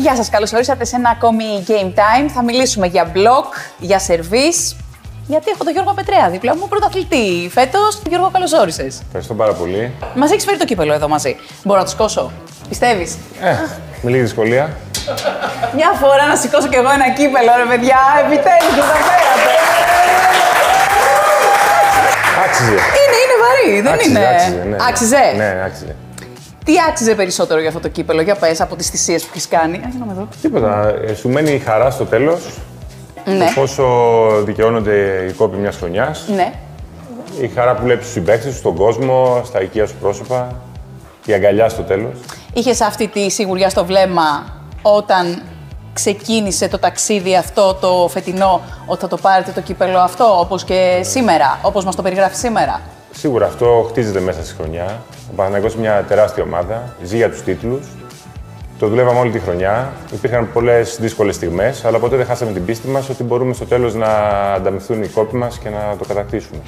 Γεια σας, καλώς ορίσατε σε ένα ακόμη Game Time. Θα μιλήσουμε για μπλοκ, για σερβίς. Γιατί έχω τον Γιώργο Πετρέα δίπλα μου, πρωταθλητή φέτος. Γιώργο, καλώς όρισες. Ευχαριστώ πάρα πολύ. Μας έχεις φέρει το κύπελο εδώ μαζί. Μπορώ να το σηκώσω, πιστεύεις? Με λίγη δυσκολία. Μια φορά να σηκώσω κι εγώ ένα κύπελο, ρε παιδιά, επιτέλους το καταφέρατε. Άξιζε. Είναι βαρύ, δεν είναι? Άξιζε, ναι. Άξιζε. Ναι, άξιζε. Τι άξιζε περισσότερο για αυτό το κύπελο, για πες, από τις θυσίες που έχεις κάνει? Για να με δω. Τίποτα. Σου μένει η χαρά στο τέλος. Ναι. Πόσο δικαιώνονται οι κόποι μιας χρονιάς. Ναι. Η χαρά που βλέπεις στους συμπαίκτες σου, στον κόσμο, στα οικεία σου πρόσωπα. Η αγκαλιά στο τέλος. Είχες αυτή τη σιγουριά στο βλέμμα όταν ξεκίνησε το ταξίδι αυτό το φετινό, ότι θα το πάρετε το κύπελο αυτό, όπως και σήμερα, όπως μας το περιγράφει σήμερα? Σίγουρα αυτό χτίζεται μέσα στη χρονιά. Ο Παναθηναϊκός είναι μια τεράστια ομάδα, ζει για τους τίτλους. Το δουλεύαμε όλη τη χρονιά. Υπήρχαν πολλές δύσκολες στιγμές, αλλά ποτέ δεν χάσαμε την πίστη μας ότι μπορούμε στο τέλος να ανταμυφθούν οι κόποι μας και να το κατακτήσουμε.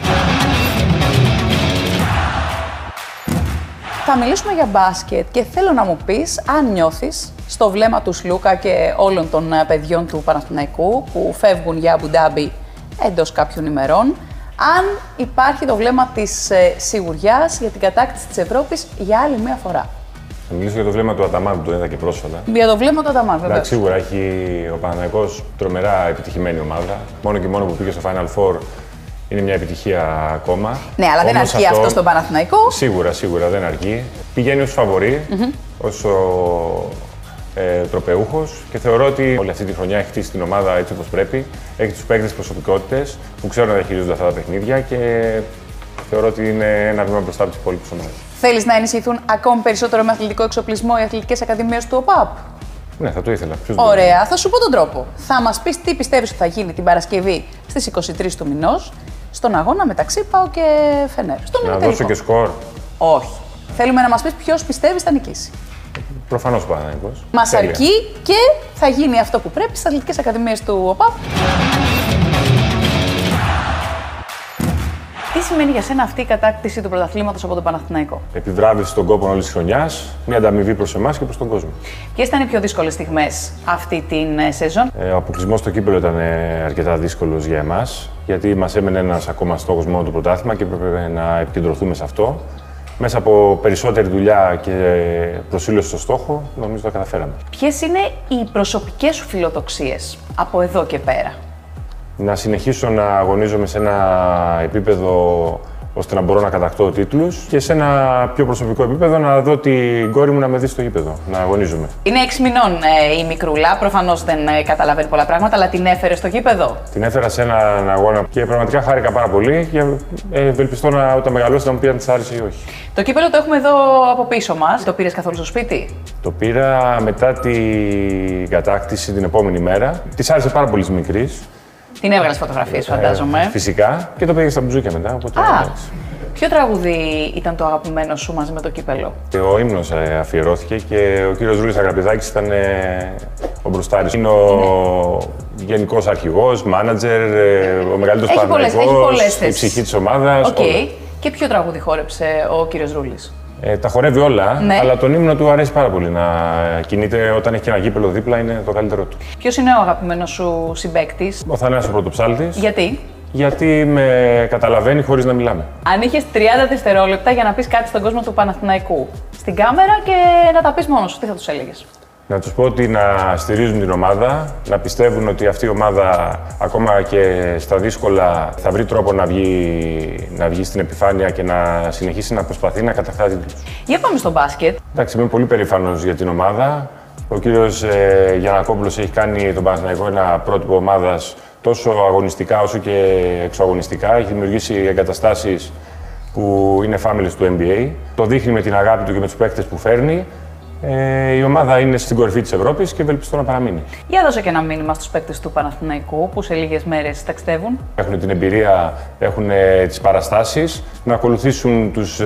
Θα μιλήσουμε για μπάσκετ και θέλω να μου πεις αν νιώθεις στο βλέμμα του Σλούκα και όλων των παιδιών του Παναθηναϊκού που φεύγουν για Αμπου Ντάμπι εντός κάποιων ημερών, αν υπάρχει το βλέμμα της σιγουριάς για την κατάκτηση της Ευρώπης για άλλη μία φορά. Θα μιλήσω για το βλέμμα του Αταμάν που το είδα και πρόσφατα. Για το βλέμμα του Αταμάν, βέβαια. Εντάξει, σίγουρα έχει ο Παναθηναϊκός τρομερά επιτυχημένη ομάδα. Μόνο και μόνο που πήγε στο Final Four είναι μια επιτυχία ακόμα. Ναι, αλλά δεν αρκεί αυτό στον Παναθηναϊκό. Σίγουρα δεν αρκεί. Πηγαίνει ως φαβορί, ως τροπεούχος και θεωρώ ότι όλη αυτή τη χρονιά έχει χτίσει την ομάδα έτσι όπως πρέπει. Έχει τους παίκτες προσωπικότητες που ξέρουν να διαχειρίζονται αυτά τα παιχνίδια και θεωρώ ότι είναι ένα βήμα μπροστά από τις υπόλοιπες ομάδες. Θέλεις να ενισχυθούν ακόμη περισσότερο με αθλητικό εξοπλισμό οι αθλητικές ακαδημίες του ΟΠΑΠ? Ναι, θα το ήθελα. Ωραία, θα σου πω τον τρόπο. Θα μας πεις τι πιστεύεις ότι θα γίνει την Παρασκευή στις 23 του μηνός στον αγώνα μεταξύ ΠΑΟ και Φενέρ. Να δώσω και σκορ. Όχι. Θέλουμε να μας πεις ποιος πιστεύεις θα νικήσει. Προφανώς ο Παναθηναϊκός. Μας αρκεί και θα γίνει αυτό που πρέπει στις αθλητικές ακαδημίες του ΟΠΑΠ. Τι σημαίνει για σένα αυτή η κατάκτηση του πρωταθλήματος από τον Παναθηναϊκό? Επιβράβευση των κόπων όλης της χρονιάς, μια ανταμοιβή προς εμάς και προς τον κόσμο. Ποιες ήταν οι πιο δύσκολες στιγμές αυτή την σεζόν? Ο αποκλεισμός στο κύπελλο ήταν αρκετά δύσκολος για εμάς, γιατί μας έμενε ένας ακόμα στόχος μόνο το πρωτάθλημα και έπρεπε να επικεντρωθούμε σε αυτό. Μέσα από περισσότερη δουλειά και προσήλωση στο στόχο, νομίζω το καταφέραμε. Ποιες είναι οι προσωπικές σου φιλοδοξίες από εδώ και πέρα? Να συνεχίσω να αγωνίζομαι σε ένα επίπεδο ώστε να μπορώ να κατακτώ τίτλους και σε ένα πιο προσωπικό επίπεδο να δω την κόρη μου να με δει στο γήπεδο, να αγωνίζομαι. Είναι 6 μηνών η μικρούλα, προφανώς δεν καταλαβαίνει πολλά πράγματα, αλλά την έφερε στο γήπεδο. Την έφερα σε έναν αγώνα και πραγματικά χάρηκα πάρα πολύ και ευελπιστώ όταν μεγαλώσει να μου πει αν της άρεσε ή όχι. Το κύπελλο το έχουμε εδώ από πίσω μας. Το πήρες καθόλου στο σπίτι? Το πήρα μετά την κατάκτηση την επόμενη μέρα. Της άρεσε πάρα πολύ μικρής. Την έβγαλες φωτογραφίες, φαντάζομαι. Φυσικά. Και το πήγε στα μπουζούκια μετά. Οπότε, ποιο τραγούδι ήταν το αγαπημένο σου μαζί με το κύπελλο? Ο ύμνος αφιερώθηκε και ο κύριος Ρούλης Αγραπηδάκης ήταν ο μπροστάρης. Είναι ο γενικός αρχηγός, μάνατζερ, ο μεγαλύτερος Παναθηναϊκός, η ψυχή της ομάδας. Okay. Και ποιο τραγούδι χόρεψε ο κύριος Ρούλης? Τα χορεύει όλα, ναι, αλλά τον ύμνο του αρέσει πάρα πολύ να κινείται όταν έχει και ένα γήπεδο δίπλα, είναι το καλύτερό του. Ποιος είναι ο αγαπημένος σου συμπαίκτης? Ο Θανάσης ο Πρωτοψάλτης. Γιατί? Γιατί με καταλαβαίνει χωρίς να μιλάμε. Αν είχες 30 δευτερόλεπτα για να πεις κάτι στον κόσμο του Παναθηναϊκού, στην κάμερα και να τα πεις μόνος σου, τι θα τους έλεγες? Να τους πω ότι να στηρίζουν την ομάδα, να πιστεύουν ότι αυτή η ομάδα ακόμα και στα δύσκολα θα βρει τρόπο να βγει στην επιφάνεια και να συνεχίσει να προσπαθεί να κατακτά τίτλους. Για πάμε στο μπάσκετ. Εντάξει, είμαι πολύ περήφανος για την ομάδα. Ο κύριος Γιαννακόπουλος έχει κάνει τον Παναθηναϊκό ένα πρότυπο ομάδας τόσο αγωνιστικά όσο και εξωαγωνιστικά. Έχει δημιουργήσει εγκαταστάσεις που είναι φάμιλες του NBA. Το δείχνει με την αγάπη του και με τους παίκτες που φέρνει. Η ομάδα είναι στην κορυφή της Ευρώπης και ευελπιστώ να παραμείνει. Για δώσε και ένα μήνυμα στους παίκτες του Παναθηναϊκού που σε λίγες μέρες ταξιδεύουν. Έχουν την εμπειρία, έχουν τις παραστάσεις, να ακολουθήσουν τους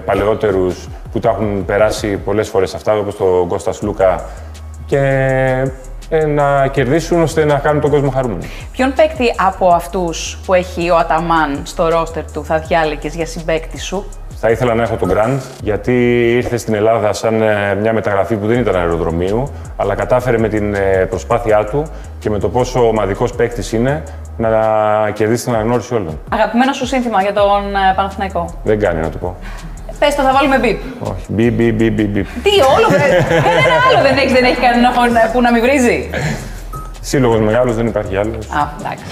παλαιότερους που τα έχουν περάσει πολλές φορές αυτά, όπως τον Κώστα Σλούκα, και να κερδίσουν ώστε να κάνουν τον κόσμο χαρούμενο. Ποιον παίκτη από αυτούς που έχει ο Αταμάν στο ρόστερ του θα διάλεγες για συμπαίκτη σου? Θα ήθελα να έχω τον Grant, γιατί ήρθε στην Ελλάδα σαν μια μεταγραφή που δεν ήταν αεροδρομίου, αλλά κατάφερε με την προσπάθειά του και με το πόσο ομαδικός παίκτης είναι να κερδίσει την αναγνώριση όλων. Αγαπημένο σου σύνθημα για τον Παναθηναϊκό? Δεν κάνει να το πω. Πες το, θα βάλουμε μπιπ. Όχι. Μπιπ. Τι, όλο κανένα άλλο δεν έχει κανένα που να μην βρίζει. Σύλλογος μεγάλος, δεν υπάρχει άλλος. Α, εντάξει.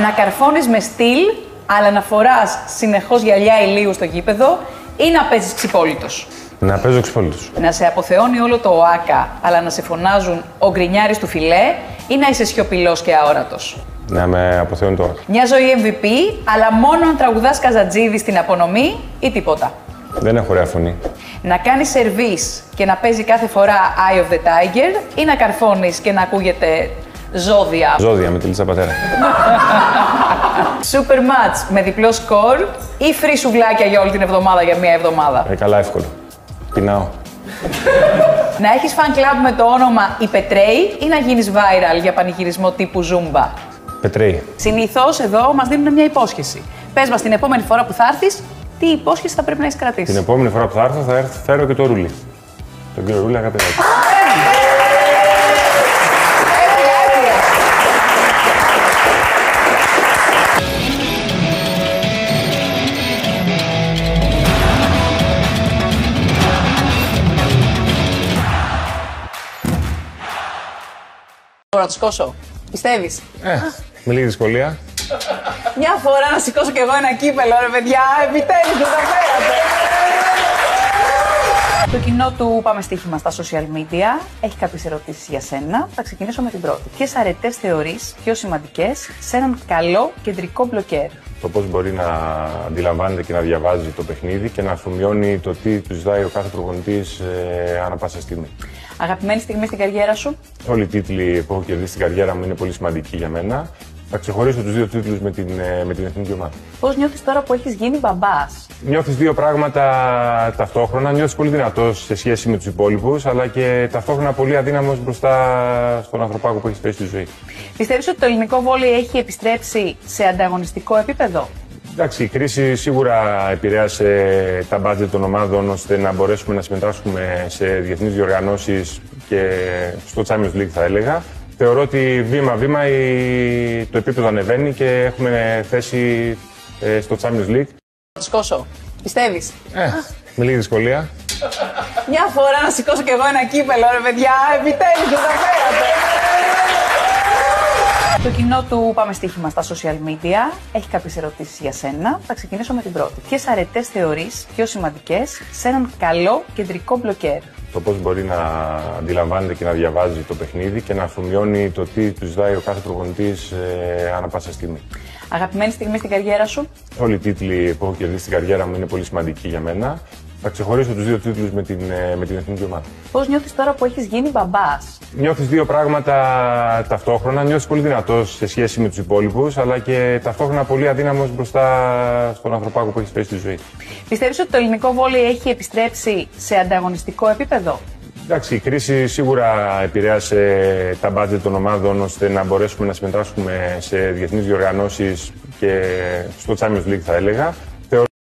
Να καρφώνεις με στυλ, αλλά να φοράς συνεχώς γυαλιά ηλίου στο γήπεδο ή να παίζεις ξυπόλυτος? Να παίζω ξυπόλυτος. Να σε αποθεώνει όλο το ΟΑΚΑ, αλλά να σε φωνάζουν ο γκρινιάρης του φιλέ ή να είσαι σιωπηλός και αόρατος? Να με αποθεώνει το ΟΑΚΑ. Μια ζωή MVP, αλλά μόνο αν τραγουδάς Καζατζίδη στην απονομή ή τίποτα? Δεν έχω ωραία φωνή. Να κάνεις σερβίς και να παίζει κάθε φορά Eye of the Tiger ή να καρφώνεις και να ακούγεται ζώδια? Ζώδια με τη Λίτσα Πατέρα. Super match με διπλό σκορ ή free σουβλάκια για όλη την εβδομάδα για μία εβδομάδα? Καλά, εύκολο. Πεινάω. Να έχεις fan club με το όνομα η Πετρέη ή να γίνεις viral για πανηγυρισμό τύπου Zumba? Πετρέη. Συνήθως εδώ μας δίνουν μια υπόσχεση. Πες μας την επόμενη φορά που θα έρθεις, τι υπόσχεση θα πρέπει να έχεις κρατήσει? Την επόμενη φορά που θα έρθω θα φέρω και το Ρούλι. Τον κύριο Ρούλι, αγαπητέ. Μπορώ να το σηκώσω, πιστεύεις? Με λίγη δυσκολία. Μια φορά να σηκώσω κι εγώ ένα κύπελο, ρε παιδιά, επιτέλους το καταφέρατε. Το κοινό του Πάμε Στοίχημα στα social media έχει κάποιες ερωτήσεις για σένα. Θα ξεκινήσω με την πρώτη. Ποιες αρετές θεωρείς πιο σημαντικές σε έναν καλό κεντρικό μπλοκέρ? Το πώς μπορεί να αντιλαμβάνεται και να διαβάζει το παιχνίδι και να αφομοιώνει το τι του ζητάει ο κάθε προπονητής ανά πάσα στιγμή. Αγαπημένη στιγμή στην καριέρα σου? Όλοι οι τίτλοι που έχω κερδίσει στην καριέρα μου είναι πολύ σημαντικοί για μένα. Θα ξεχωρίσω τους δύο τίτλους με την εθνική ομάδα. Πώς νιώθεις τώρα που έχεις γίνει μπαμπάς? Νιώθεις δύο πράγματα ταυτόχρονα. Νιώθεις πολύ δυνατός σε σχέση με τους υπόλοιπους, αλλά και ταυτόχρονα πολύ αδύναμος μπροστά στον ανθρωπάκο που έχει πέσει στη ζωή. Πιστεύεις ότι το ελληνικό βόλεϊ έχει επιστρέψει σε ανταγωνιστικό επίπεδο? Εντάξει, η κρίση σίγουρα επηρέασε τα μπάτζετ των ομάδων ώστε να μπορέσουμε να συμμετάσχουμε σε διεθνείς διοργανώσεις και στο Champions League, θα έλεγα. Θεωρώ ότι βήμα-βήμα το επίπεδο ανεβαίνει και έχουμε θέση στο Champions League. Θα σκώσω, πιστεύεις? Με λίγη δυσκολία. Μια φορά να σηκώσω κι εγώ ένα κύπελο, ρε παιδιά, επιτέλους το καταφέρατε. Το κοινό του Πάμε Στοίχημα στα social media έχει κάποιες ερωτήσεις για σένα. Θα ξεκινήσω με την πρώτη. Ποιες αρετές θεωρείς πιο σημαντικές σε έναν καλό κεντρικό μπλοκέρ? Το πώς μπορεί να αντιλαμβάνεται και να διαβάζει το παιχνίδι και να αφομοιώνει το τι του ζητάει ο κάθε προπονητής ανά πάσα στιγμή. Αγαπημένη στιγμή στην καριέρα σου? Όλοι οι τίτλοι που έχω κερδίσει στην καριέρα μου είναι πολύ σημαντικοί για μένα. Θα ξεχωρίσω τους δύο τίτλους με την εθνική ομάδα. Πώς νιώθεις τώρα που έχεις γίνει μπαμπάς? Νιώθεις δύο πράγματα ταυτόχρονα. Νιώθεις πολύ δυνατός σε σχέση με τους υπόλοιπους, αλλά και ταυτόχρονα πολύ αδύναμος μπροστά στον ανθρωπάκο που έχει πέσει στη ζωή. Πιστεύεις ότι το ελληνικό βόλεϊ έχει επιστρέψει σε ανταγωνιστικό επίπεδο? Εντάξει, η κρίση σίγουρα επηρέασε τα μπάτζετ των ομάδων ώστε να μπορέσουμε να συμμετάσχουμε σε διεθνείς διοργανώσεις και στο Champions League, θα έλεγα.